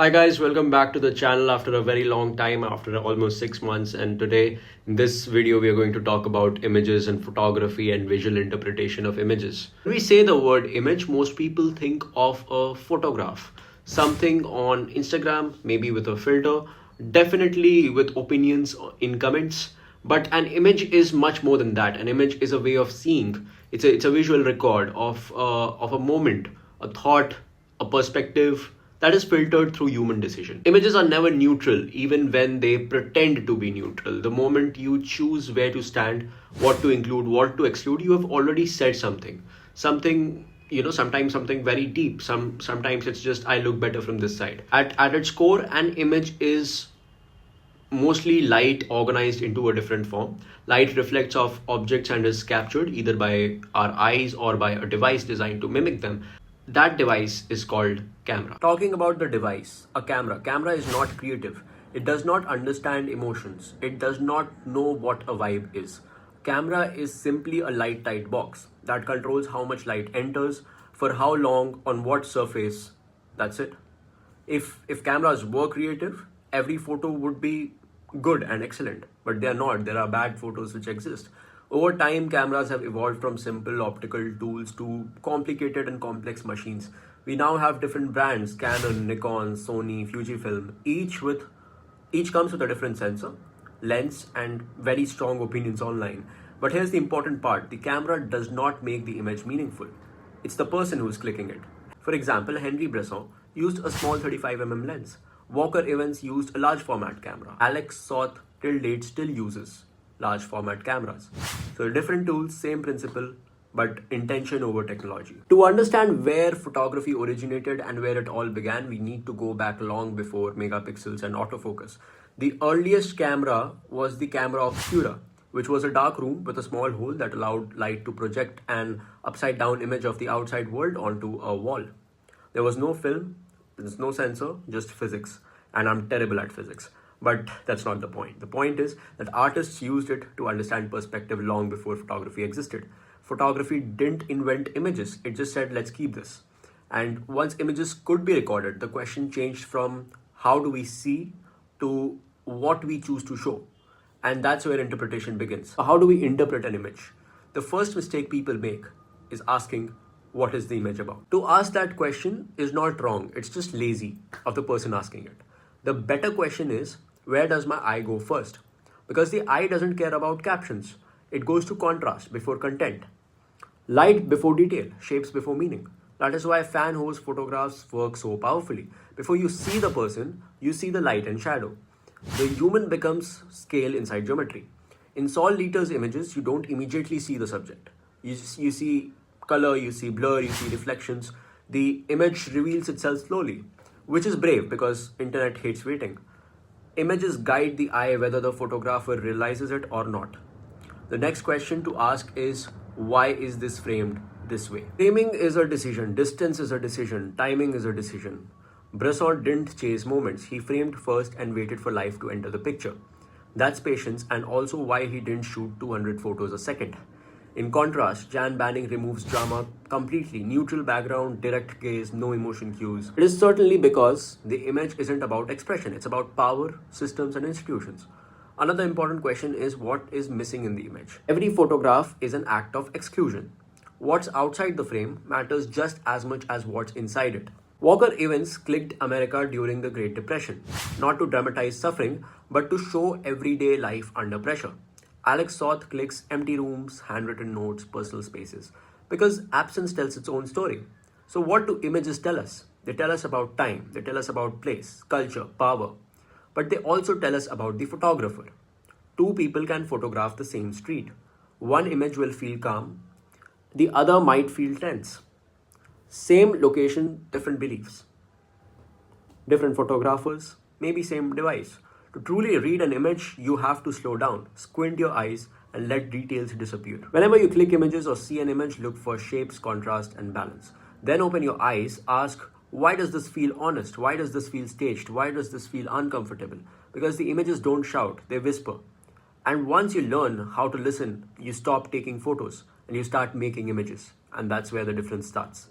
Hi guys, welcome back to the channel after a very long time, after almost 6 months. And today in this video, we are going to talk about images and photography and visual interpretation of images. When we say the word image, most people think of a photograph, something on Instagram, maybe with a filter, definitely with opinions in comments. But an image is much more than that. An image is a way of seeing. It's a visual record of a moment, a thought, a perspective that is filtered through human decision. Images are never neutral, even when they pretend to be neutral. The moment you choose where to stand, what to include, what to exclude, you have already said something. Sometimes something very deep. Sometimes it's just I look better from this side. At its core, an image is mostly light organized into a different form. Light reflects off objects and is captured either by our eyes or by a device designed to mimic them. That device is called camera. Talking about the device, a camera. Camera is not creative. It does not understand emotions. It does not know what a vibe is. Camera is simply a light tight box that controls how much light enters, for how long, on what surface. That's it. If cameras were creative, every photo would be good and excellent, but they are not. There are bad photos which exist. Over time, cameras have evolved from simple optical tools to complicated and complex machines. We now have different brands: Canon, Nikon, Sony, Fujifilm. Each comes with a different sensor, lens, and very strong opinions online. But here's the important part: the camera does not make the image meaningful. It's the person who is clicking it. For example, Henri Bresson used a small 35mm lens. Walker Evans used a large format camera. Alex Soth till date still uses large format cameras. So different tools, same principle, but intention over technology. To understand where photography originated and where it all began, we need to go back long before megapixels and autofocus. The earliest camera was the camera obscura, which was a dark room with a small hole that allowed light to project an upside down image of the outside world onto a wall. There was no film, there's no sensor, just physics. And I'm terrible at physics. But that's not the point. The point is that artists used it to understand perspective long before photography existed. Photography didn't invent images. It just said, let's keep this. And once images could be recorded, the question changed from how do we see to what we choose to show. And that's where interpretation begins. How do we interpret an image? The first mistake people make is asking, what is the image about? To ask that question is not wrong. It's just lazy of the person asking it. The better question is, where does my eye go first? Because the eye doesn't care about captions. It goes to contrast before content. Light before detail, shapes before meaning. That is why fan hose photographs work so powerfully. Before you see the person, you see the light and shadow. The human becomes scale inside geometry. In Saul Leiter's images, you don't immediately see the subject. You see color, you see blur, you see reflections. The image reveals itself slowly, which is brave because internet hates waiting. Images guide the eye whether the photographer realizes it or not. The next question to ask is, why is this framed this way? Framing is a decision, distance is a decision, timing is a decision. Bresson didn't chase moments. He framed first and waited for life to enter the picture. That's patience, and also why he didn't shoot 200 photos a second. In contrast, Jan Banning removes drama completely. Neutral background, direct gaze, no emotion cues. It is certainly because the image isn't about expression. It's about power, systems, and institutions. Another important question is, what is missing in the image? Every photograph is an act of exclusion. What's outside the frame matters just as much as what's inside it. Walker Evans clicked America during the Great Depression, not to dramatize suffering, but to show everyday life under pressure. Alex Soth clicks empty rooms, handwritten notes, personal spaces, because absence tells its own story. So what do images tell us? They tell us about time, they tell us about place, culture, power, but they also tell us about the photographer. Two people can photograph the same street. One image will feel calm, the other might feel tense. Same location, different beliefs. Different photographers, maybe same device. To truly read an image, you have to slow down, squint your eyes, and let details disappear. Whenever you click images or see an image, look for shapes, contrast, and balance. Then open your eyes, ask, why does this feel honest? Why does this feel staged? Why does this feel uncomfortable? Because the images don't shout, they whisper. And once you learn how to listen, you stop taking photos and you start making images. And that's where the difference starts.